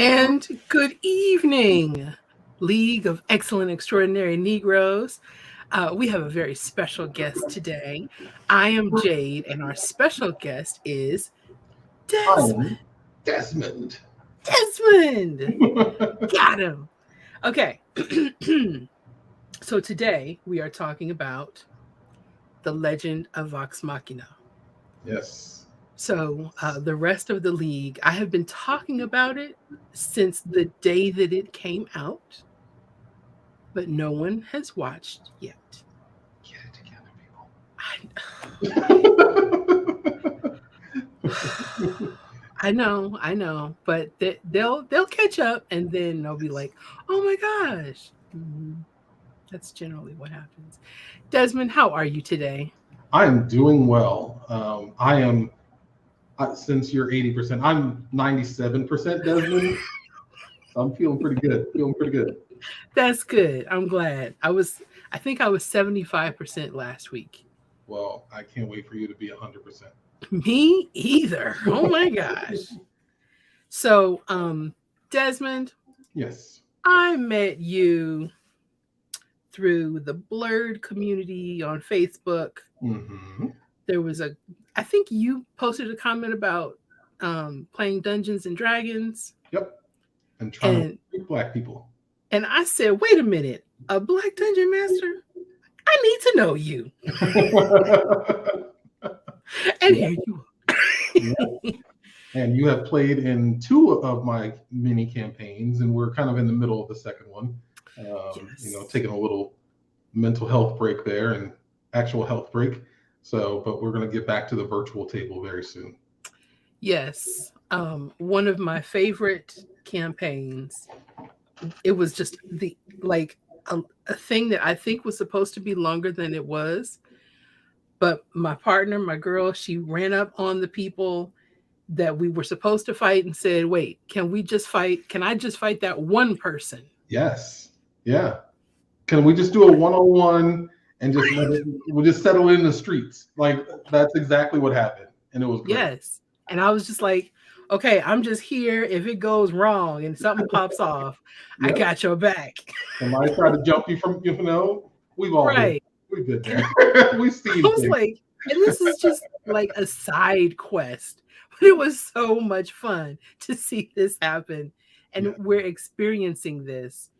And good evening, League of Excellent Extraordinary Negroes. We have a very special guest today. I am Jade, and our special guest is Desmond. I'm Desmond. Desmond! Got him. Okay. So today we are talking about the legend of Vox Machina. Yes. So the rest of the league, I have been talking about it since the day that it came out, but no one has watched yet. Get it together, people. I know, but they'll catch up, and then they'll be like, "Oh my gosh!" That's generally what happens. Desmond, how are you today? I am doing well. Since you're 80%, I'm 97% Desmond. So I'm feeling pretty good. That's good. I'm glad. I think I was 75% last week. Well, I can't wait for you to be 100%. Me either. Oh my gosh. So, Desmond, Yes. I met you through the Blurred community on Facebook. Mm-hmm. There was I think you posted a comment about playing Dungeons and Dragons. Yep. And trying to recruit Black people. And I said, wait a minute, a Black Dungeon Master? I need to know you. And here you are. And you have played in 2 of my mini campaigns, and we're kind of in the middle of the second one. Yes. Taking a little mental health break there and actual health break. So, but we're going to get back to the virtual table very soon. Yes. One of my favorite campaigns. It was just a thing that I think was supposed to be longer than it was. But my partner, my girl, she ran up on the people that we were supposed to fight and said, wait, can I just fight that one person? Yes. Yeah. Can we just do a 1-on-1 and just we'll just settle in the streets? Like, that's exactly what happened. And it was great. Yes. And I was just like, okay, I'm just here. If it goes wrong and something pops off, yep. I got your back. Somebody tried to jump you from, we've all right. We've been there. We've seen I was like, and this is just like a side quest. But it was so much fun to see this happen. And we're experiencing this.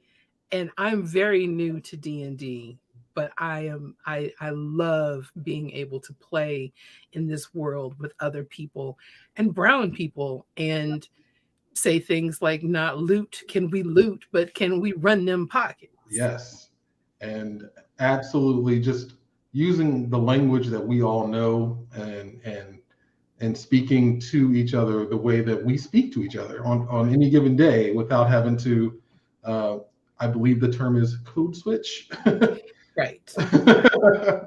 And I'm very new to D&D, but I love being able to play in this world with other people and brown people and say things like, not loot, can we loot, but can we run them pockets? Yes. And absolutely just using the language that we all know and speaking to each other the way that we speak to each other on any given day without having to, I believe the term is code switch. Right.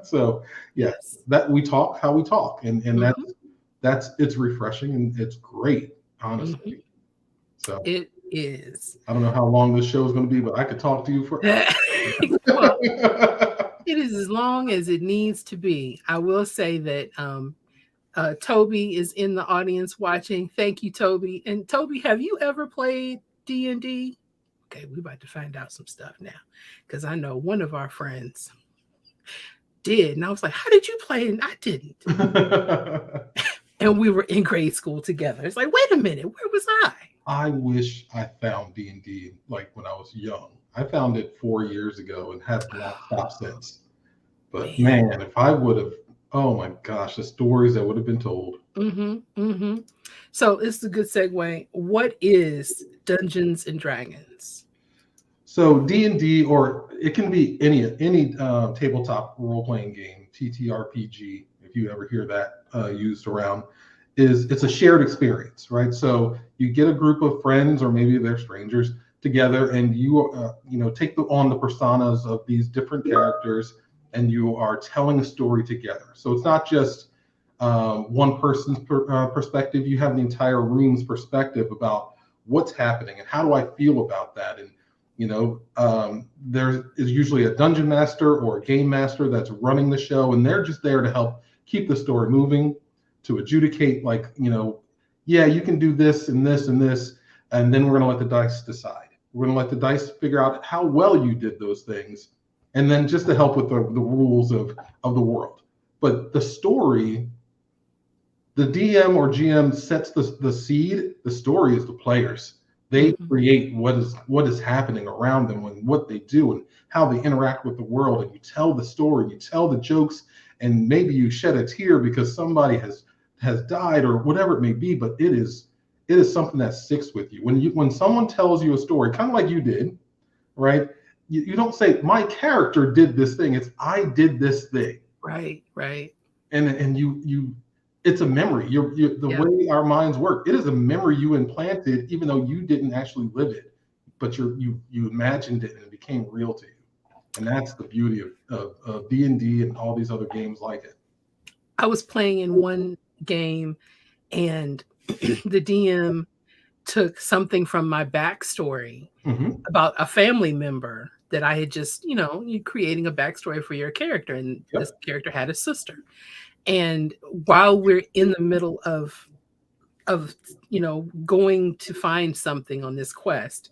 So yes, that we talk how we talk, and that's it's refreshing and it's great, honestly. So it is. I don't know how long this show is going to be, but I could talk to you for well, it is as long as it needs to be. I will say that Toby is in the audience watching. Thank you, Toby. And Toby, have you ever played D&D? Okay, we're about to find out some stuff now, because I know one of our friends did. And I was like, how did you play? And I didn't. And we were in grade school together. It's like, wait a minute, where was I? I wish I found D&D like when I was young. I found it 4 years ago and have not stopped since. But man, if I would have, oh my gosh, the stories that would have been told. So it's a good segue. What is Dungeons and Dragons? So D&D, or it can be any tabletop role-playing game, TTRPG, if you ever hear that used around, it's a shared experience, right? So you get a group of friends, or maybe they're strangers, together, and you take on the personas of these different characters, and you are telling a story together. So it's not just one person's perspective. You have the entire room's perspective about what's happening and how do I feel about that. And there is usually a dungeon master or a game master that's running the show, and they're just there to help keep the story moving, to adjudicate, you can do this and this and this, and then we're going to let the dice decide. We're going to let the dice figure out how well you did those things, and then just to help with the rules of the world. But the story, the DM or GM sets the seed. The story is the players. They create what is happening around them and what they do and how they interact with the world. And you tell the story, you tell the jokes, and maybe you shed a tear because somebody has died or whatever it may be. But it is something that sticks with you. When someone tells you a story, kind of like you did, right? You don't say my character did this thing. It's I did this thing. Right. And you it's a memory. The way our minds work, it is a memory you implanted, even though you didn't actually live it, but you imagined it and it became real to you. And that's the beauty of D&D and all these other games like it. I was playing in one game, and the DM took something from my backstory about a family member that I had just, you creating a backstory for your character, and this character had a sister. And while we're in the middle of going to find something on this quest,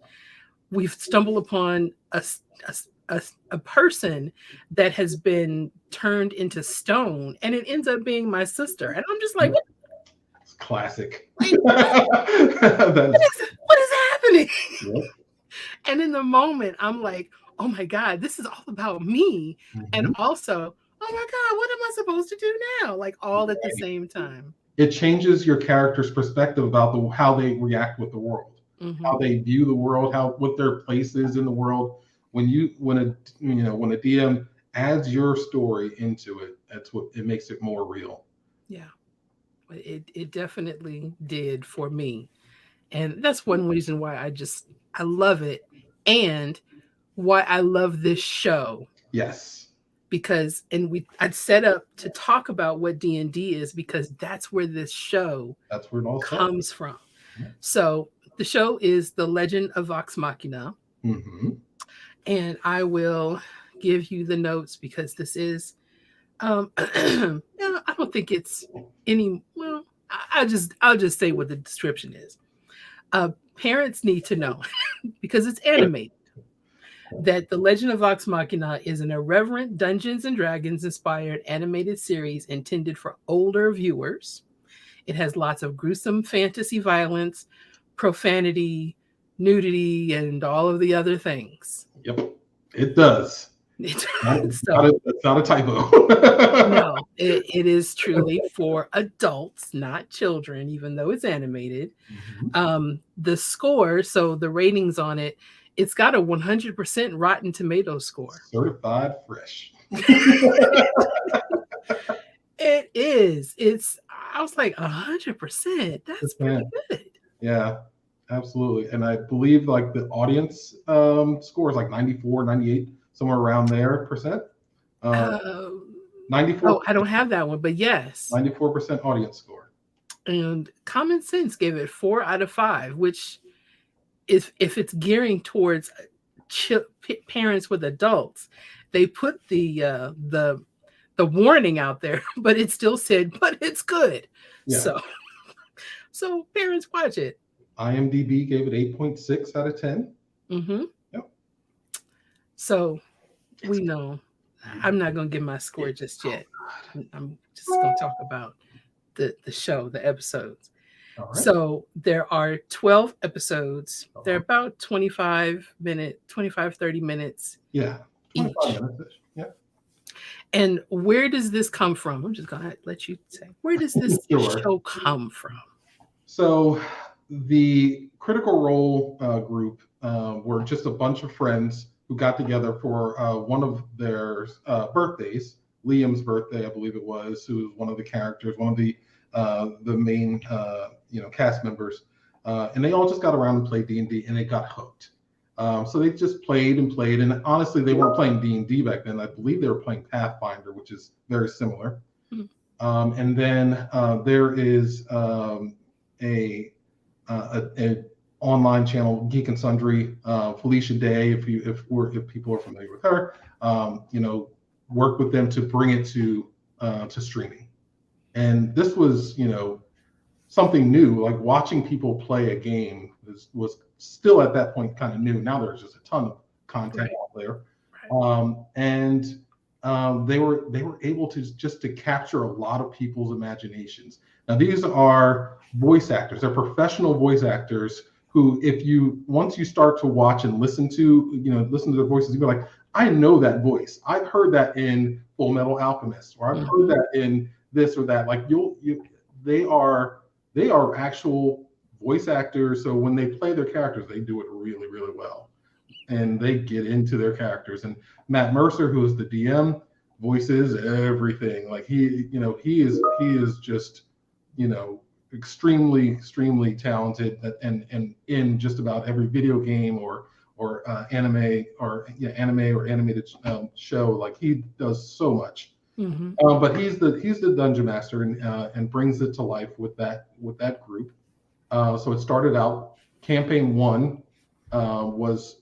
we've stumbled upon a person that has been turned into stone, and it ends up being my sister. And I'm just like, it's classic. What is happening? Yep. And in the moment, I'm like, oh my God, this is all about me. And also, oh my God, what am I supposed to do now? Like all at the same time. It changes your character's perspective about how they react with the world, how they view the world, what their place is in the world. When a DM adds your story into it, that's what it makes it more real. Yeah, it definitely did for me, and that's one reason why I love it, and why I love this show. Yes. Because I'd set up to talk about what D&D is, because that's where this show it all comes from. So the show is The Legend of Vox Machina. And I will give you the notes, because this is I don't think it's I'll just say what the description is. Parents need to know, because it's animated, that The Legend of Vox Machina is an irreverent Dungeons and Dragons inspired animated series intended for older viewers. It has lots of gruesome fantasy violence, profanity, nudity, and all of the other things. Yep, it does. It's not a typo. No, it is truly for adults, not children, even though it's animated. The score, so the ratings on it, it's got a 100% Rotten Tomatoes score. Certified fresh. It is. I was like 100%. That's pretty good. Yeah, absolutely. And I believe like the audience score is like 94, 98, somewhere around there percent. 94. Oh, I don't have that one, but yes. 94% audience score. And Common Sense gave it 4 out of 5, which if it's gearing towards parents with adults, they put the warning out there, but it still said, but it's good. Yeah. So parents watch it. IMDb gave it 8.6 out of 10. Yep. So we know. I'm not going to give my score just yet. I'm just going to talk about the show, the episodes. Right. So there are 12 episodes. They're about 30 minutes. Yeah. Each. Yeah. And where does this come from? I'm just going to let you say, where does this show come from? So the Critical Role group were just a bunch of friends who got together for one of their birthdays, Liam's birthday, I believe it was, who was one of the characters, one of the main cast members, and they all just got around and played D&D, and they got hooked. So they just played, and honestly, they weren't playing D&D back then. I believe they were playing Pathfinder, which is very similar. And then there is a online channel, Geek and Sundry, Felicia Day, if people are familiar with her, work with them to bring it to streaming. And this was, something new. Like watching people play a game was still at that point kind of new. Now there's just a ton of content out there, and they were able to capture a lot of people's imaginations. Now these are voice actors; they're professional voice actors who, if you once you start to watch and listen to their voices, you're like, I know that voice. I've heard that in Full Metal Alchemist, or I've heard that in this or that. Like they are actual voice actors. So when they play their characters, they do it really, really well, and they get into their characters. And Matt Mercer, who is the DM, voices everything. Like he is just extremely talented, and in just about every video game or anime or animated show. Like he does so much. But he's the dungeon master, and brings it to life with that group. So it started out, campaign one was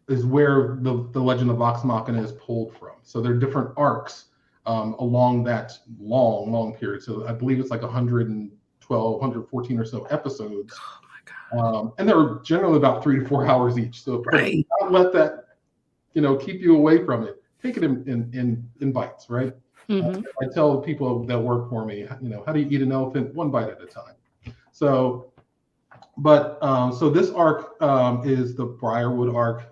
is where the Legend of Vox Machina is pulled from. So there are different arcs along that long period. So I believe it's like 112, 114 or so episodes. Oh my God. And they're generally about 3 to 4 hours each. So don't let that keep you away from it. Take it in bites, right? I tell people that work for me, how do you eat an elephant? One bite at a time. So, so this arc is the Briarwood arc,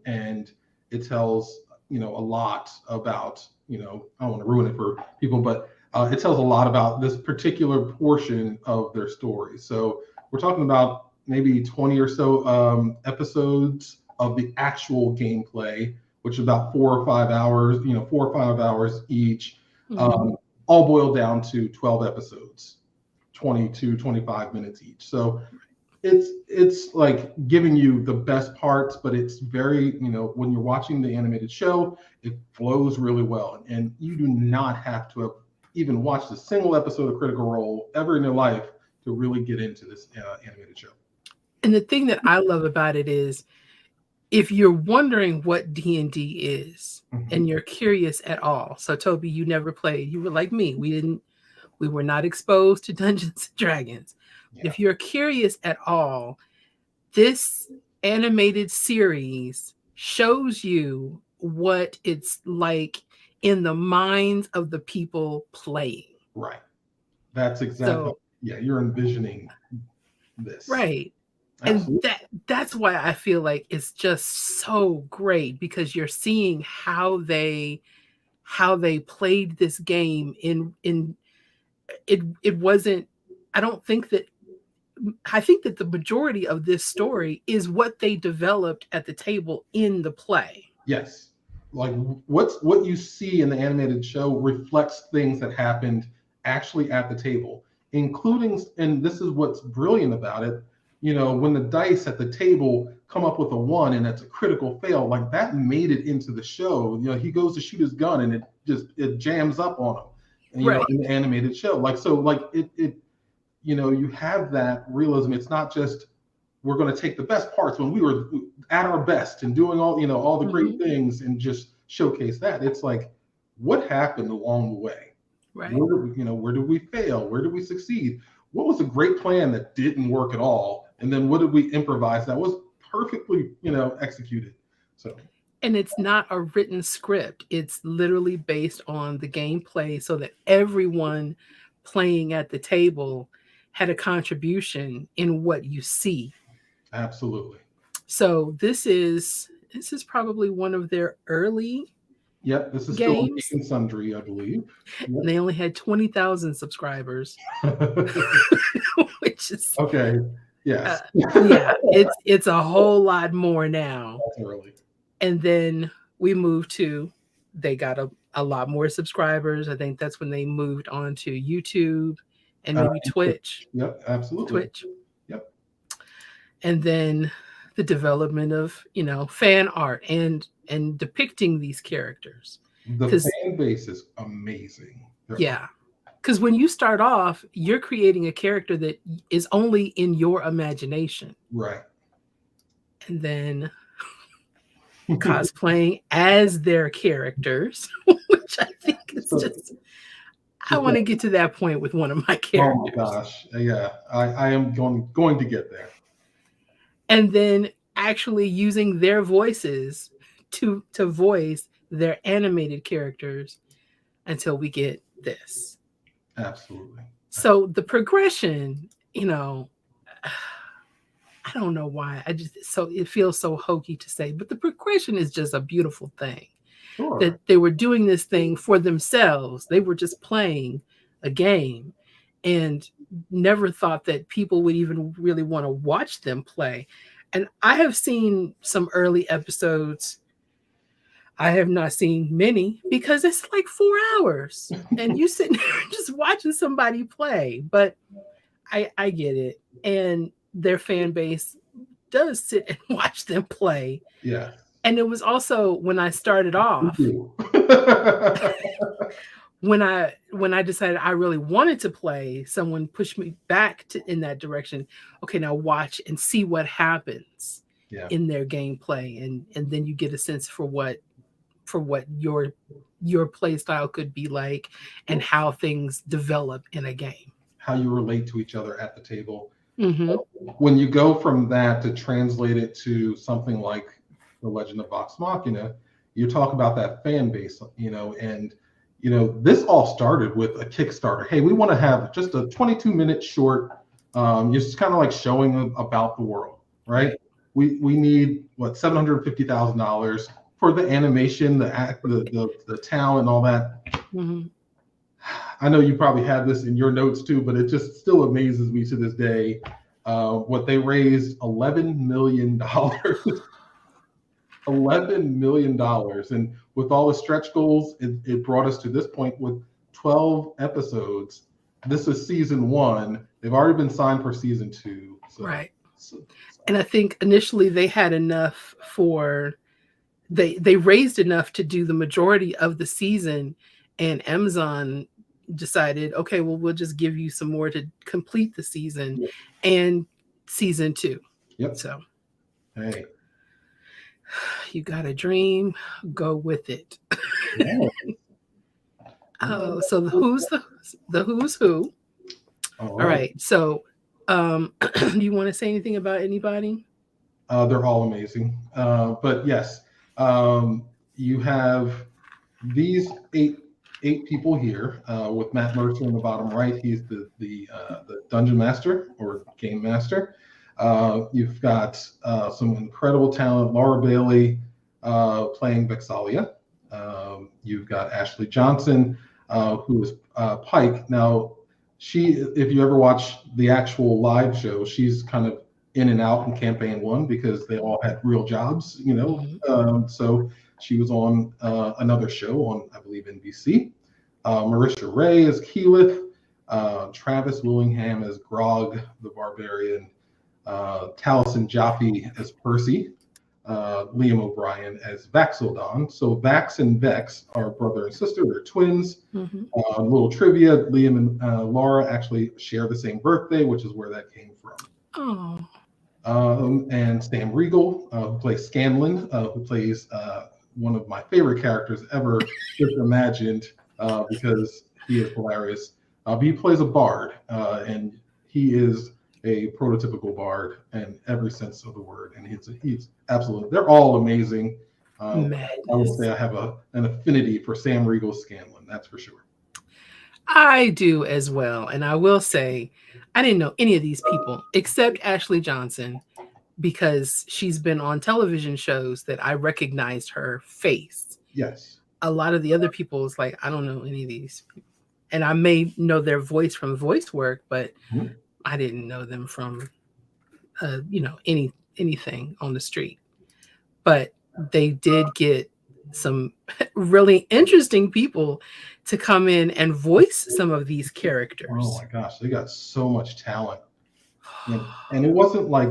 and it tells a lot about I don't want to ruin it for people, but it tells a lot about this particular portion of their story. So we're talking about maybe 20 or so episodes of the actual gameplay, which is about 4 or 5 hours, 4 or 5 hours each, all boiled down to 12 episodes, 22, 25 minutes each. So it's like giving you the best parts, but it's very, when you're watching the animated show, it flows really well. And you do not have to have even watched a single episode of Critical Role ever in your life to really get into this animated show. And the thing that I love about it is, if you're wondering what D&D is, and you're curious at all. So Toby, you never played. You were like me. We were not exposed to Dungeons and Dragons. Yeah. If you're curious at all, this animated series shows you what it's like in the minds of the people playing. Right. That's exactly. You're envisioning this. Right. Absolutely. And that's why I feel like it's just so great, because you're seeing how they played this game in it wasn't, I think that the majority of this story is what they developed at the table in the play. Yes. Like what you see in the animated show reflects things that happened actually at the table, including, and this is what's brilliant about it, when the dice at the table come up with a 1 and it's a critical fail, like that made it into the show. He goes to shoot his gun and it jams up on him, and, right. In the animated show. You have that realism. It's not just, we're going to take the best parts when we were at our best and doing all the great things and just showcase that. It's like, what happened along the way? Right. Where did we fail? Where did we succeed? What was a great plan that didn't work at all? And then what did we improvise that was perfectly, executed? So. And it's not a written script. It's literally based on the gameplay, so that everyone playing at the table had a contribution in what you see. Absolutely. So this is probably one of their early Yep, this is games. Still in Sundry, I believe. Yep. They only had 20,000 subscribers, which is okay. Yes. It's a whole lot more now. That's early. And then we moved to, they got a lot more subscribers. I think that's when they moved on to YouTube and maybe Twitch. Yep, absolutely. Twitch. Yep. And then the development of, fan art and depicting these characters. The fan base is amazing. Yeah. Because when you start off, you're creating a character that is only in your imagination. Right. And then cosplaying as their characters, which I think is just, I want to get to that point with one of my Oh my characters. gosh, yeah, I am going to get there. And then actually using their voices to voice their animated characters until we get this. Absolutely. So the progression, you know, I don't know why. I just so it feels so hokey to say, but the progression is just a beautiful thing. That Sure. they were doing this thing for themselves. They were just playing a game and never thought that people would even really want to watch them play. And I have seen some early episodes. I have not seen many because it's like 4 hours and you sitting there just watching somebody play. But I get it. And their fan base does sit and watch them play. Yes. And it was also when I started Me off, too. when I decided I really wanted to play, someone pushed me back to in that direction. Okay, now watch and see what happens Yeah. in their gameplay, and then you get a sense for what your play style could be like and how things develop in a game. How you relate to each other at the table. Mm-hmm. When you go from that to translate it to something like The Legend of Vox Machina, you talk about that fan base, and this all started with a Kickstarter. Hey, we want to have just a 22-minute short, just kind of like showing about the world, right? Right. We need what, $750,000 for the animation, the act, the town, and all that. Mm-hmm. I know you probably have this in your notes too, but it just still amazes me to this day. What they raised $11 million, $11 million, and with all the stretch goals, it brought us to this point with 12 episodes. This is season 1. They've already been signed for season 2. So, Right. And I think initially they had enough for they raised enough to do the majority of the season, and Amazon decided, okay, well, we'll just give you some more to complete the season yep. and season 2. Yep. So Hey. you got a dream, go with it. Yeah. Oh, so the who's who. All All right. right. So do you want to say anything about anybody? They're all amazing. But yes, you have these eight people here, with Matt Mercer in the bottom right. He's the dungeon master or game master. You've got some incredible talent. Laura Bailey playing Vexalia. You've got Ashley Johnson, who is Pike. Now, if you ever watch the actual live show, she's kind of in and out in campaign 1 because they all had real jobs, Mm-hmm. So she was on another show on, I believe, NBC. Marisha Ray as Keyleth, Travis Willingham as Grog the Barbarian, Taliesin Jaffe as Percy, Liam O'Brien as Vaxildon. So Vax and Vex are brother and sister. They're twins. Mm-hmm. Little trivia: Liam and Laura actually share the same birthday, which is where that came from. Oh. And Sam Riegel, who plays Scanlon, who plays one of my favorite characters ever just imagined, because he is hilarious. He plays a bard, and he is a prototypical bard in every sense of the word. And he's absolutely, they're all amazing. I would say Madness. I have an affinity for Sam Riegel's Scanlon, that's for sure. I do as well. And I will say, I didn't know any of these people except Ashley Johnson because she's been on television shows that I recognized her face. Yes. A lot of the other people is like, I don't know any of these people. And I may know their voice from voice work, but Mhm. I didn't know them from, anything on the street. But they did get some really interesting people to come in and voice some of these Oh characters. my gosh, they got so much talent. And it wasn't like,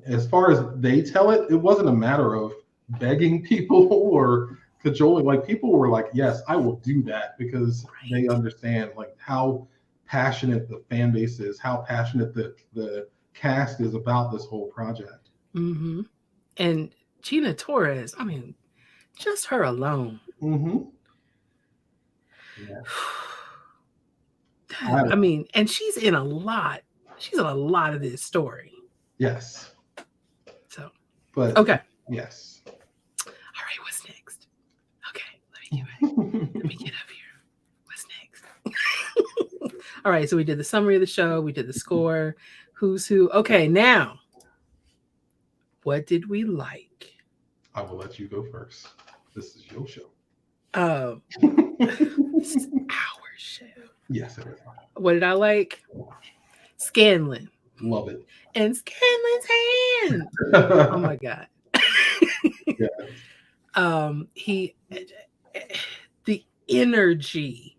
as far as they tell it, it wasn't a matter of begging people or cajoling. Like, people were like, yes, I will do that, because they Right. understand like how passionate the fan base is, how passionate the cast is about this whole project. Mm-hmm. And Gina Torres, I mean, just her alone. Mm-hmm. Yeah. I mean, and she's in a lot. She's in a lot of this story. Yes. So, But okay. yes. All right, what's next? Okay, let me get up here. What's next? All right, so we did the summary of the show, we did the score, who's who. Okay, now, what did we like? I will let you go first. This is your show. This is our show. Yes, it is. What did I like? Scanlan. Love it. And Scanlan's hand. Oh my god. Yeah. He the energy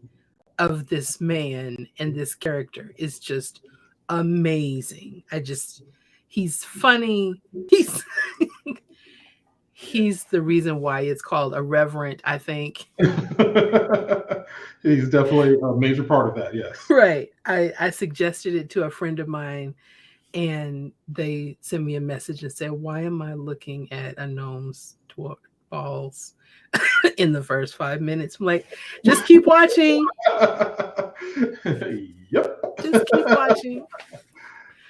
of this man and this character is just amazing. He's funny. He's the reason why it's called Irreverent, I think. He's definitely a major part of that, yes. Right. I suggested it to a friend of mine, and they sent me a message and said, "Why am I looking at a gnome's balls in the first 5 minutes?" I'm like, just keep watching. Yep. Just keep watching.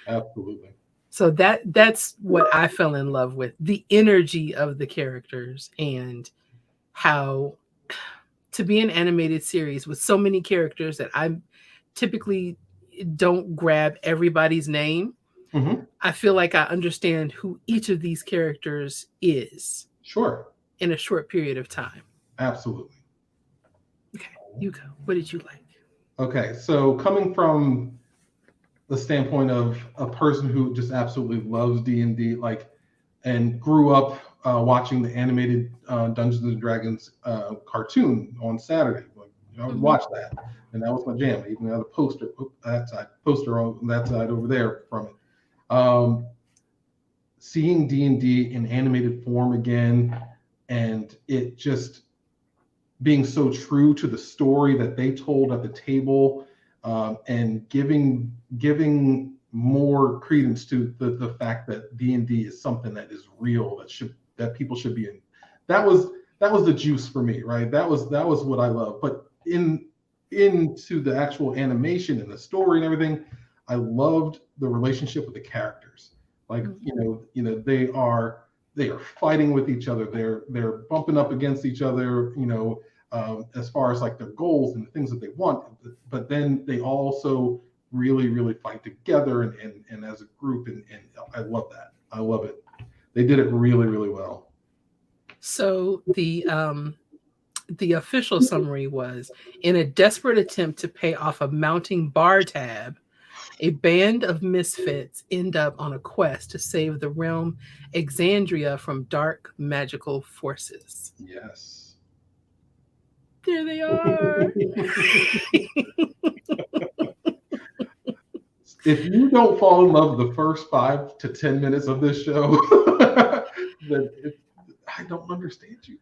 Absolutely. So that's what I fell in love with, the energy of the characters, and how to be an animated series with so many characters that I typically don't grab everybody's name. Mm-hmm. I feel like I understand who each of these characters is. Sure. In a short period of time. Absolutely. Okay, you go. What did you like? Okay, so coming from the standpoint of a person who just absolutely loves D&D, and grew up watching the animated Dungeons and Dragons cartoon on Saturday. I would watch that, and that was my jam. Even the other poster on that side over there from it. Seeing D&D in animated form again, and it just being so true to the story that they told at the table, and giving more credence to the fact that D&D is something that is real, that people should be in. That was the juice for me, right? That was what I love. But into the actual animation and the story and everything, I loved the relationship with the characters. They are fighting with each other. They're bumping up against each other, as far as like their goals and the things that they want. But then they also really, really fight together and as a group. And I love that. I love it. They did it really, really well. So the official summary was, in a desperate attempt to pay off a mounting bar tab, a band of misfits end up on a quest to save the realm Exandria from dark magical forces. Yes. There they are. If you don't fall in love with the first 5 to 10 minutes of this show, then I don't understand you.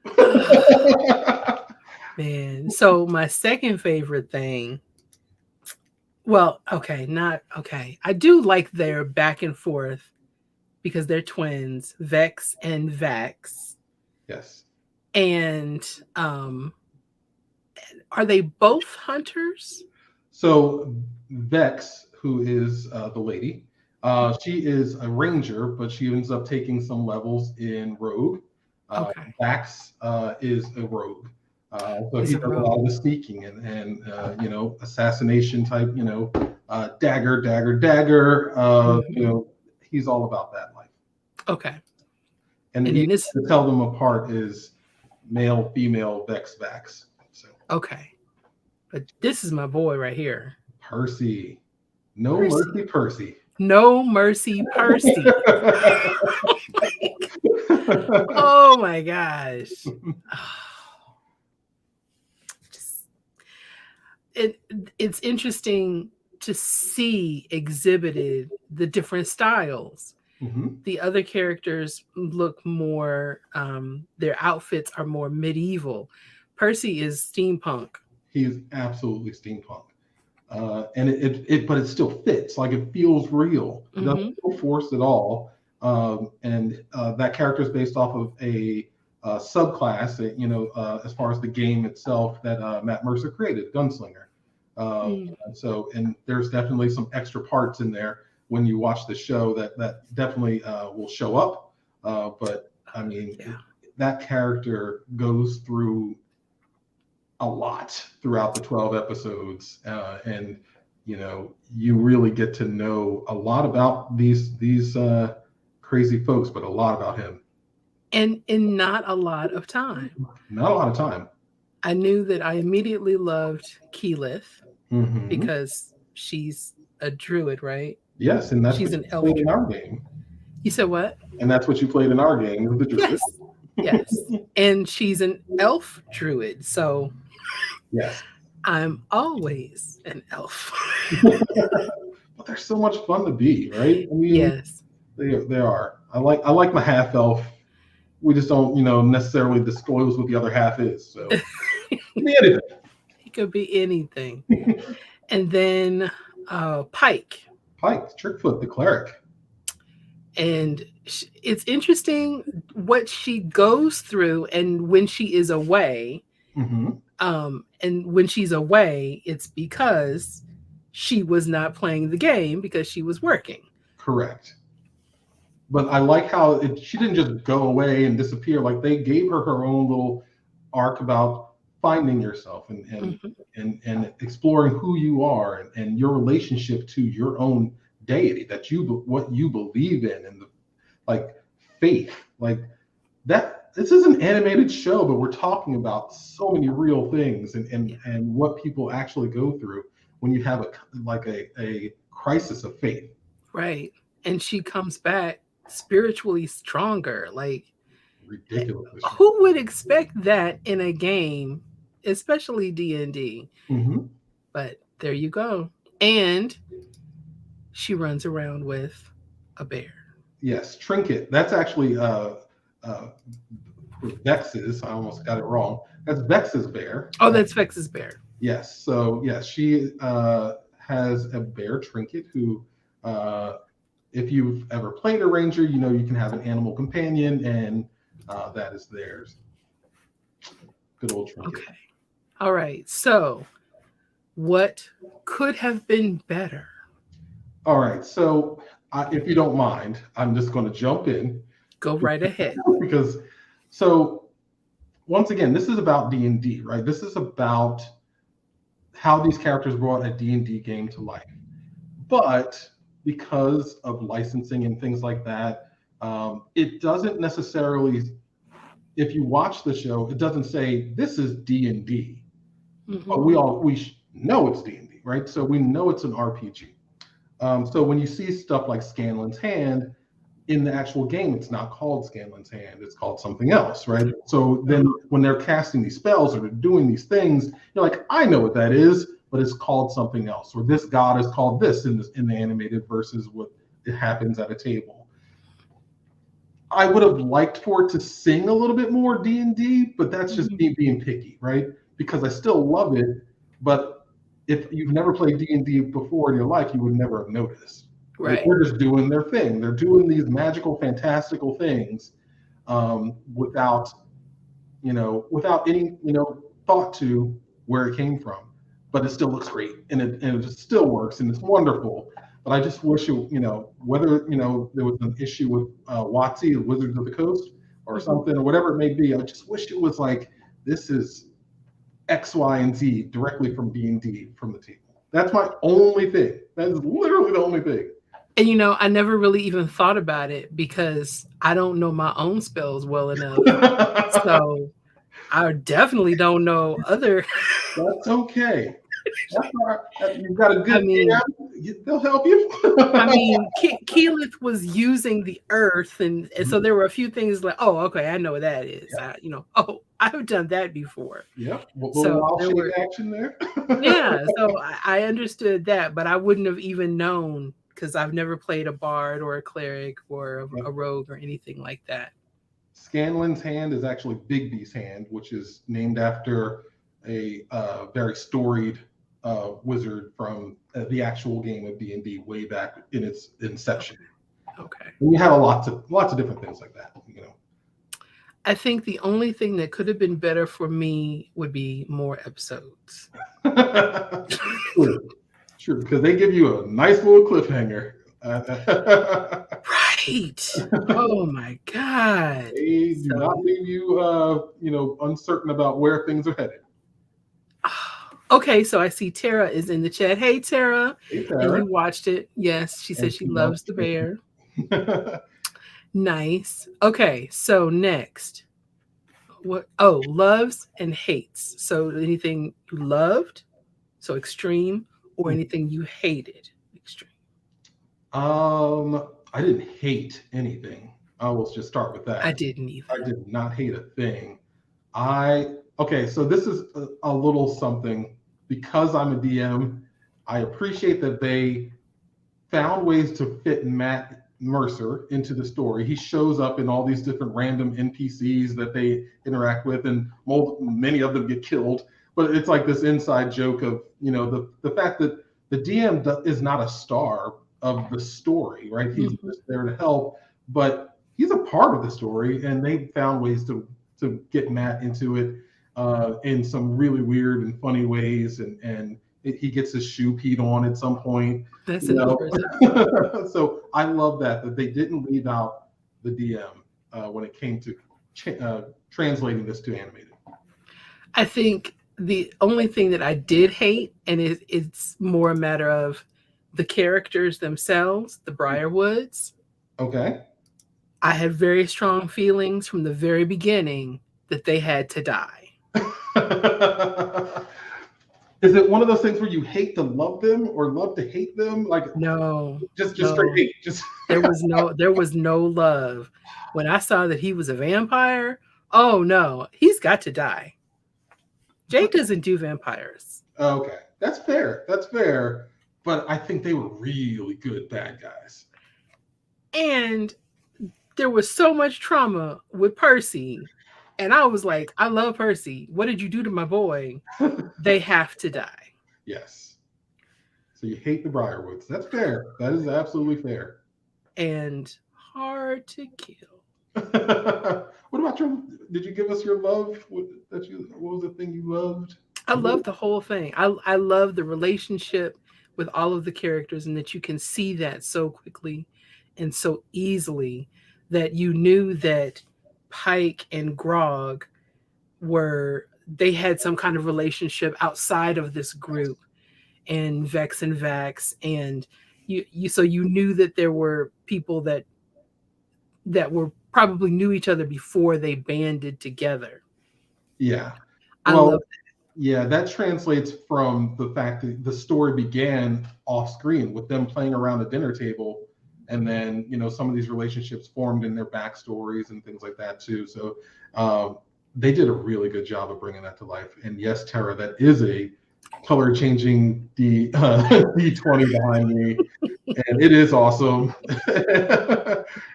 Man, so my second favorite thing, well, okay, not okay. I do like their back and forth because they're twins, Vex and Vax. Yes. And are they both hunters? So Vex, who is the lady, she is a ranger, but she ends up taking some levels in rogue. Okay. Vax is a rogue. So he does a lot of the sneaking and assassination type, dagger. He's all about that life. Okay. And to tell them apart is male, female, Vex, Vax. So. Okay. But this is my boy right here. Percy. No mercy, Percy. No mercy, Percy. Oh my gosh. It's interesting to see exhibited the different styles. Mm-hmm. The other characters look more, their outfits are more medieval. Percy is steampunk. He is absolutely steampunk. And but it still fits. Like, it feels real. It doesn't feel forced at all. And that character is based off of a subclass, as far as the game itself, that Matt Mercer created, Gunslinger. Mm. And there's definitely some extra parts in there when you watch the show that definitely will show up. But I mean, Yeah. that character goes through a lot throughout the 12 episodes, and you really get to know a lot about these crazy folks, but a lot about him. And in not a lot of time. Not a lot of time. I knew that I immediately loved Keyleth Hmm. because she's a druid, right? Yes, and that's She's what an you elf played in druid. our game, You said what? and that's what you played in our game with the druid. Yes. Yes. And she's an elf druid. So Yes. I'm always an elf. But they're so much fun to be, right? I mean, Yes. they are. I like my half elf. We just don't, necessarily disclose what the other half is. So it could be It could be anything. And then Pike. Pike, Trickfoot, the cleric. And it's interesting what she goes through and when she is away. Hmm. And when she's away, it's because she was not playing the game because she was working. Correct. But I like how she didn't just go away and disappear. Like they gave her own little arc about finding yourself Mhm. and exploring who you are and your relationship to your own deity, that what you believe in, and like faith, like that. This is an animated show, but we're talking about so many real things, Yeah. and what people actually go through when you have a crisis of faith. Right. And she comes back spiritually stronger. Like, Ridiculously strong. who would expect that in a game, especially D&D? Hmm. But there you go. And she runs around with a bear. Yes, Trinket. That's actually uh, Vex's. I almost got it wrong. That's Vex's bear. Oh, that's Vex's bear. Yes. So yes, she has a bear Trinket who, if you've ever played a ranger, you can have an animal companion, and that is theirs. Good old Trinket. Okay. All right. So, what could have been better? All right. So if you don't mind, I'm just going to jump in Go right ahead. because so once again, this is about D&D, right? This is about how these characters brought a D&D game to life. But because of licensing and things like that, it doesn't necessarily, if you watch the show, it doesn't say this is D&D. But we know it's D&D, right? So we know it's an RPG. So when you see stuff like Scanlan's Hand, in the actual game, it's not called Scanlan's Hand, it's called something else, right? So then when they're casting these spells or they're doing these things, you're like, I know what that is, but it's called something else. Or this god is called this in the animated versus what it happens at a table. I would have liked for it to sing a little bit more D&D, but that's just me being picky, right? Because I still love it, but if you've never played D&D before in your life, you would never have noticed. Right. They're just doing their thing. They're doing these magical, fantastical things without any thought to where it came from. But it still looks great, and it just still works, and it's wonderful. But I just wish whether there was an issue with WotC, the Wizards of the Coast, or something, or whatever it may be. I just wish it was like, this is X, Y, and Z directly from D&D from the table. That's my only thing. That is literally the only thing. And I never really even thought about it because I don't know my own spells well enough. So I definitely don't know other. That's okay. That's all right. You've got a good DM. They'll help you. I mean, Keyleth was using the earth, and so there were a few things like, oh, okay, I know what that is. Yeah. I've done that before. Yeah. So there were action there. Yeah, so I understood that, but I wouldn't have even known because I've never played a bard or a cleric or a rogue or anything like that. Scanlan's Hand is actually Bigby's Hand, which is named after a very storied wizard from the actual game of D&D way back in its inception. Okay. And you have lots of different things like that. I think the only thing that could have been better for me would be more episodes. True, true, because they give you a nice little cliffhanger. Right. Oh my God. They do not So, leave you, uncertain about where things are headed. okay, so I see Tara is in the chat. Hey, Tara. Hey, And Tara, you watched it. Yes, she and says she she loves loves the it. bear. Nice. Okay, so next. What? Oh, loves and hates. So anything you loved, so extreme, or anything you hated, extreme. I didn't hate anything. I will just start with I that. didn't I either. did not hate a thing. Okay, so this is a little something because I'm a DM. I appreciate that they found ways to fit Matt Mercer into the story. He shows up in all these different random NPCs that they interact with, and many of them get killed. But it's like this inside joke of the fact that the DM is not a star of the story, right? He's Hmm. just there to help, but he's a part of the story, and they found ways to get Matt into it in some really weird and funny ways, and he gets his shoe peed on at some point, That's you know. interesting. So I love that they didn't leave out the DM when it came to translating this to animated. I think the only thing that I did hate, and it's more a matter of the characters themselves, the Briarwoods. Okay. I had very strong feelings from the very beginning that they had to die. Is it one of those things where you hate to love them or love to hate them? Like No, just straight no, hate. Just there was no love. When I saw that he was a vampire, oh no, he's got to die. Jake doesn't do vampires. okay. That's fair. That's fair. But I think they were really good bad guys. And there was so much trauma with Percy. And I was like, I love Percy. What did you do to my boy? They have to die. Yes. So you hate the Briarwoods. That's fair. That is absolutely fair. And hard to kill. What about your? Did you give us your love? What was the thing you loved? I love the whole thing. I love the relationship with all of the characters, and that you can see that so quickly and so easily, that you knew that Pike and Grog they had some kind of relationship outside of this group, and Vex and Vax, and so you knew that there were people that were probably knew each other before they banded together. Yeah. I love Well, yeah, that translates from the fact that the story began off screen with them playing around the dinner table, and then some of these relationships formed in their backstories and things like that too. So they did a really good job of bringing that to life. And yes, Tara, that is a color changing D20 behind me, and it is awesome.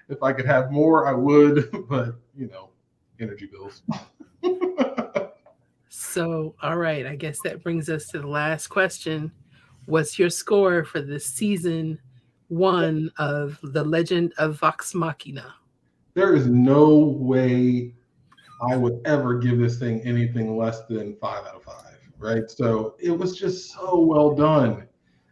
If I could have more, I would, but energy bills. So, all right, I guess that brings us to the last question. What's your score for this season one of The Legend of Vox Machina? There is no way I would ever give this thing anything less than 5 out of 5, right? So it was just so well done.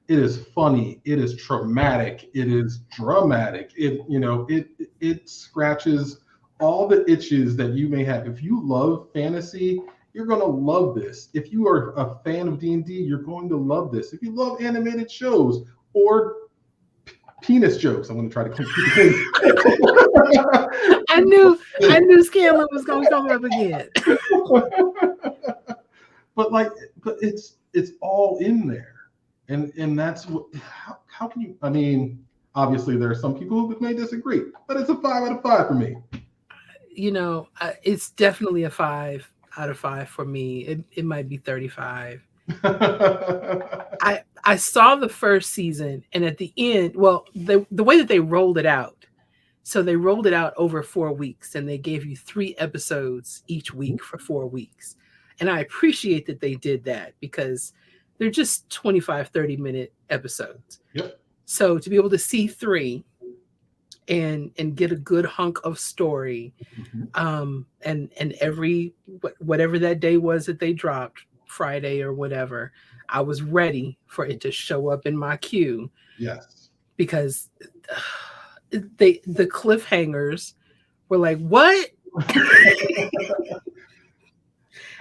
It is funny. It is traumatic. It is dramatic. It scratches all the itches that you may have. If you love fantasy, you're going to love this. If you are a fan of D&D, you're going to love this. If you love animated shows or penis jokes, I'm going to try to keep I knew I knew Scanlon was gonna come up again. but it's all in there, and that's what. How can you? I mean, obviously there are some people who may disagree, but it's a 5 out of 5 for me. It's definitely a 5 out of 5 for me. It might be 35. I saw the first season, and at the end, well, the way that they rolled it out, so they rolled it out over 4 weeks, and they gave you 3 episodes each week for 4 weeks. And I appreciate that they did that, because they're just 25, 30-minute episodes. Yep. So to be able to see three and get a good hunk of story, and every whatever that day was that they dropped, Friday or whatever, I was ready for it to show up in my queue Yes. because the cliffhangers were like, what?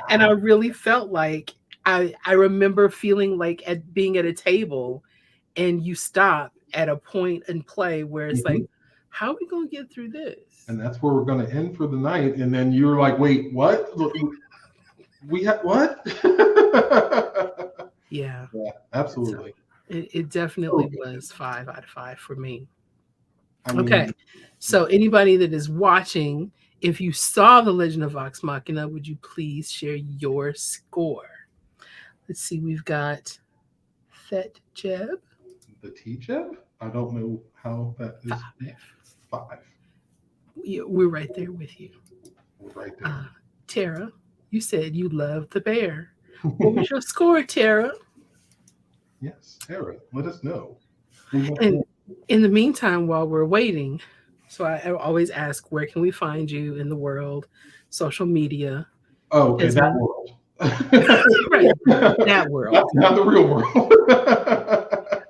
And I really felt like I remember feeling like at being at a table and you stop at a point in play where it's Mhm. like, how are we gonna get through this? And that's where we're going to end for the night. And then you're like, wait, what? We have what? Yeah. Yeah, So absolutely. it definitely So, was 5 out of 5 for me. I Okay. mean, So anybody that is watching, if you saw The Legend of Vox Machina, would you please share your score? Let's see, we've got Thet Jeb, the TJEB, I don't know how that is. 5. 5. We're right there with you. We're right there. Tara, you said you loved the bear. What was your score, Tara? Yes, Tara, let us know. We want And to- in the meantime, while we're waiting, so I always ask, where can we find you in the world, social media? Oh, okay, Because that when world. right, that world. Not the real world.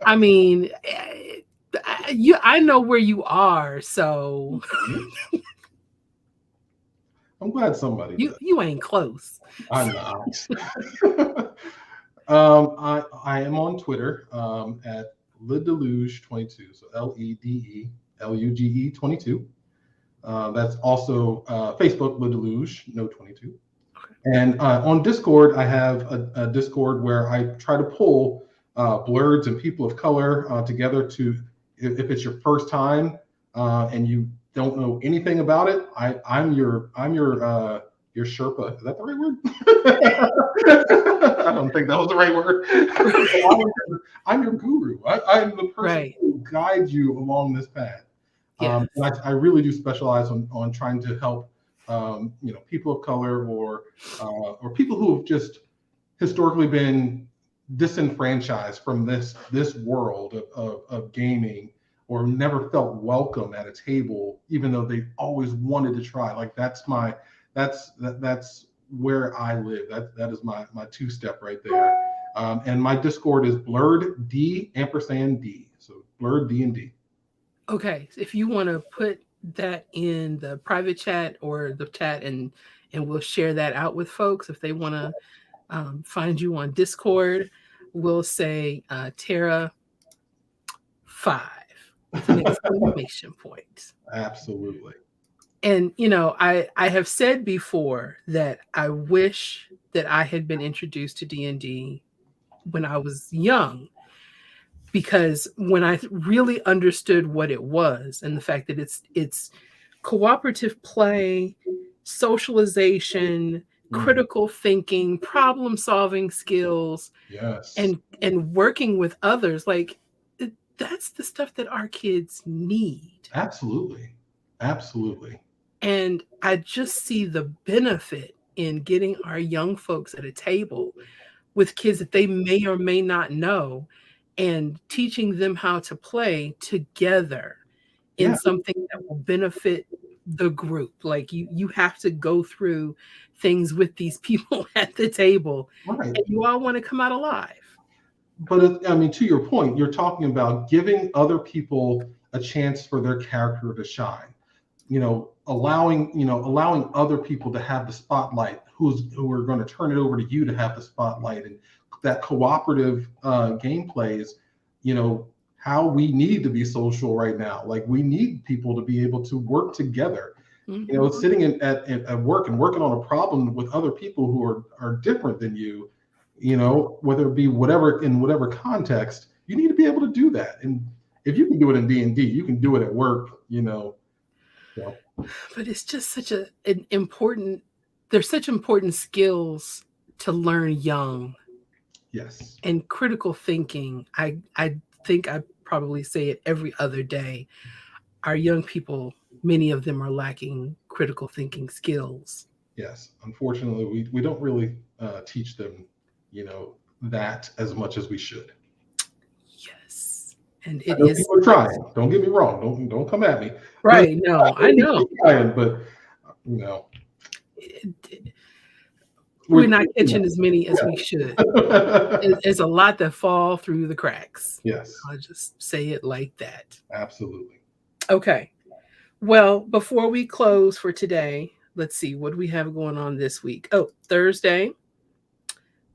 I mean, I know where you are, so I'm glad somebody does. you ain't close. I'm not. I am on Twitter at LeDeluge22. So LEDELUGE 22. That's also Facebook LeDeluge, no 22. And on Discord, I have a Discord where I try to pull blurs and people of color together to, if it's your first time and you don't know anything about it, I'm your Sherpa. Is that the right word? I don't think that was the right word. I'm your guru. I'm the person Right. who guides you along this path. Yes. And I really do specialize on trying to help people of color or people who have just historically been disenfranchised from this world of gaming, or never felt welcome at a table, even though they always wanted to try. Like that's where I live. That is my two-step right there. And my Discord is blurred D &D. So blurred D&D. Okay. If you want to put that in the private chat or the chat, and we'll share that out with folks if they want to find you on Discord, we'll say Tara 5 with an exclamation point. Absolutely. And I have said before that I wish that I had been introduced to D&D when I was young, because when I really understood what it was and the fact that it's cooperative play, socialization, critical thinking, problem solving skills, Yes. and working with others, like that's the stuff that our kids need. Absolutely. Absolutely. And I just see the benefit in getting our young folks at a table with kids that they may or may not know, and teaching them how to play together in Yeah. something that will benefit the group. Like you have to go through things with these people at the table, Right. and you all want to come out alive. But I mean, to your point, you're talking about giving other people a chance for their character to shine. Allowing other people to have the spotlight, who are going to turn it over to you to have the spotlight, and that cooperative gameplay is, how we need to be social right now. Like we need people to be able to work together. Mm-hmm. Sitting at work and working on a problem with other people who are different than you, whether it be in whatever context, you need to be able to do that. And if you can do it in D&D, you can do it at work. So. But it's just such an important. There's such important skills to learn young. Yes. And critical thinking. I think I probably say it every other day. Our young people, many of them are lacking critical thinking skills. Yes. Unfortunately, we don't really teach them, that as much as we should. Yes. And I know people are trying. Don't get me wrong. Don't come at me. Right. No, I know. Trying, but We're not catching as many as we should. There's a lot that fall through the cracks. Yes, I'll just say it like that. absolutely. Okay. Well, before we close for today, let's see what we have going on this week. Oh, Thursday,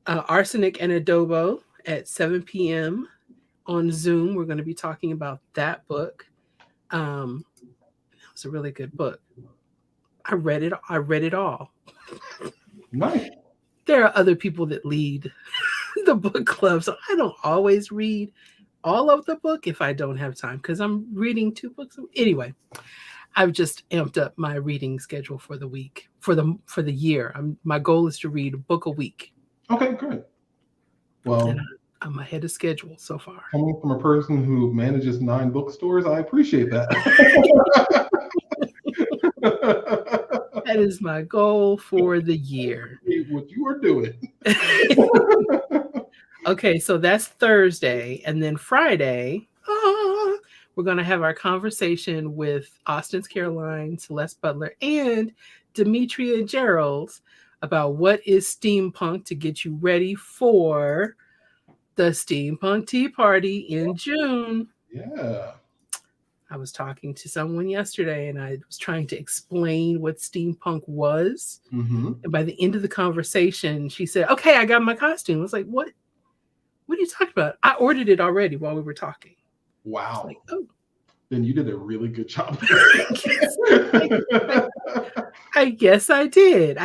Arsenic and Adobo at 7 p.m. on Zoom. We're going to be talking about that book. It's a really good book. I read it. I read it all. Nice. There are other people that lead the book club, so I don't always read all of the book if I don't have time because I'm reading 2 books. Anyway, I've just amped up my reading schedule for the week, for the year. My goal is to read a book a week. Okay, good. Well, and I'm ahead of schedule so far. Coming from a person who manages 9 bookstores, I appreciate that. That is my goal for the year. What you are doing. Okay, so that's Thursday. And then Friday, we're going to have our conversation with Austin's Caroline, Celeste Butler, and Demetria Geralds about what is steampunk to get you ready for the Steampunk Tea Party in June. Yeah. I was talking to someone yesterday and I was trying to explain what steampunk was. Mm-hmm. And by the end of the conversation, she said, okay, I got my costume. I was like, what are you talking about? I ordered it already while we were talking. Wow. Like, oh. Then you did a really good job. I guess I did.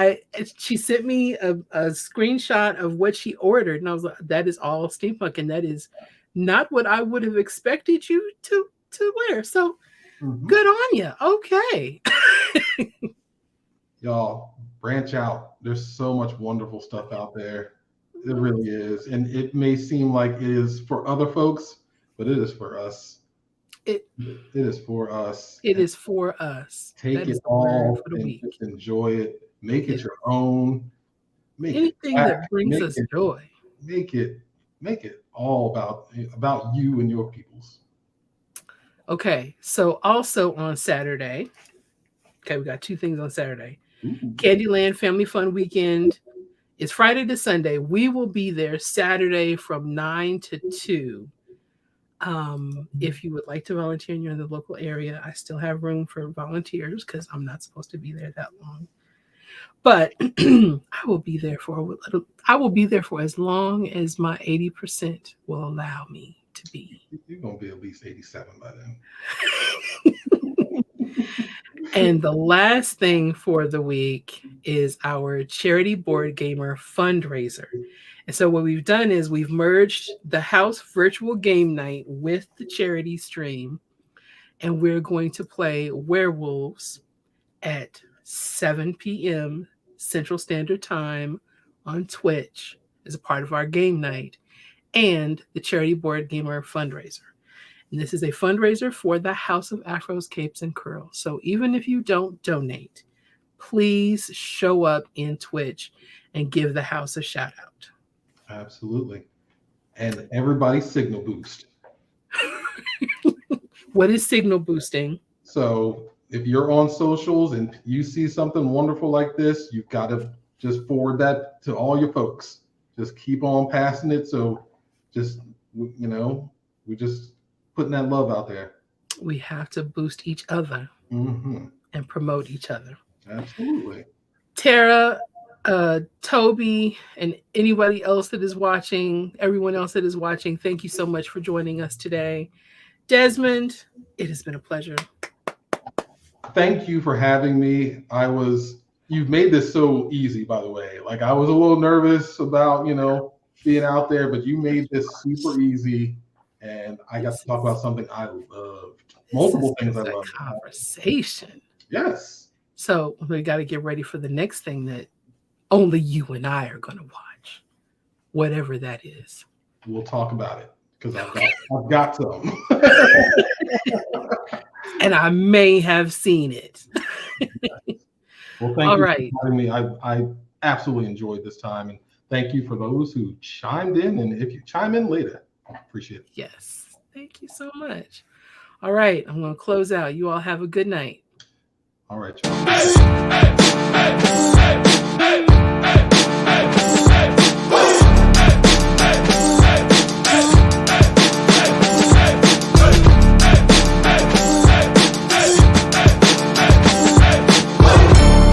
She sent me a screenshot of what she ordered. And I was like, that is all steampunk. And that is not what I would have expected you to wear. So good on you. Okay. Y'all branch out. There's so much wonderful stuff out there. It really is. And it may seem like it is for other folks, but it is for us. It is for us. It is for us. Take it all and just enjoy it. Make it your own. Make anything that brings us joy. Make it all about you and your peoples. Okay, so also on Saturday, we got 2 things on Saturday. Ooh. Candyland Family Fun Weekend is Friday to Sunday. We will be there Saturday from 9 to 2. If you would like to volunteer and you're in the local area, I still have room for volunteers because I'm not supposed to be there that long. But I will be there for as long as my 80% will allow me to be. You're gonna be at least 87 by then. And the last thing for the week is our charity board gamer fundraiser. And so what we've done is we've merged the house virtual game night with the charity stream, and we're going to play Werewolves at 7 p.m. Central Standard Time on Twitch as a part of our game night and the charity board gamer fundraiser. And this is a fundraiser for the House of Afros, Capes, and Curls. So even if you don't donate, please show up in Twitch and give the house a shout out. Absolutely. And everybody signal boost. What is signal boosting? So if you're on socials and you see something wonderful like this, you've got to just forward that to all your folks. Just keep on passing it. So just, we just putting that love out there. We have to boost each other and promote each other. Absolutely. Tara, Toby, and anybody else that is watching, everyone else that is watching, thank you so much for joining us today. Desmond, it has been a pleasure. Thank you for having me. You've made this so easy, by the way. Like I was a little nervous about, being out there, but you made this super easy. And I got to talk about something I loved. Multiple things I loved. Conversation. Yes. So we got to get ready for the next thing that only you and I are going to watch, whatever that is. We'll talk about it because I've got some. And I may have seen it. Well, thank you for having me. I absolutely enjoyed this time. And thank you for those who chimed in. And if you chime in later, I appreciate it. Yes. Thank you so much. All right. I'm going to close out. You all have a good night. All right, y'all.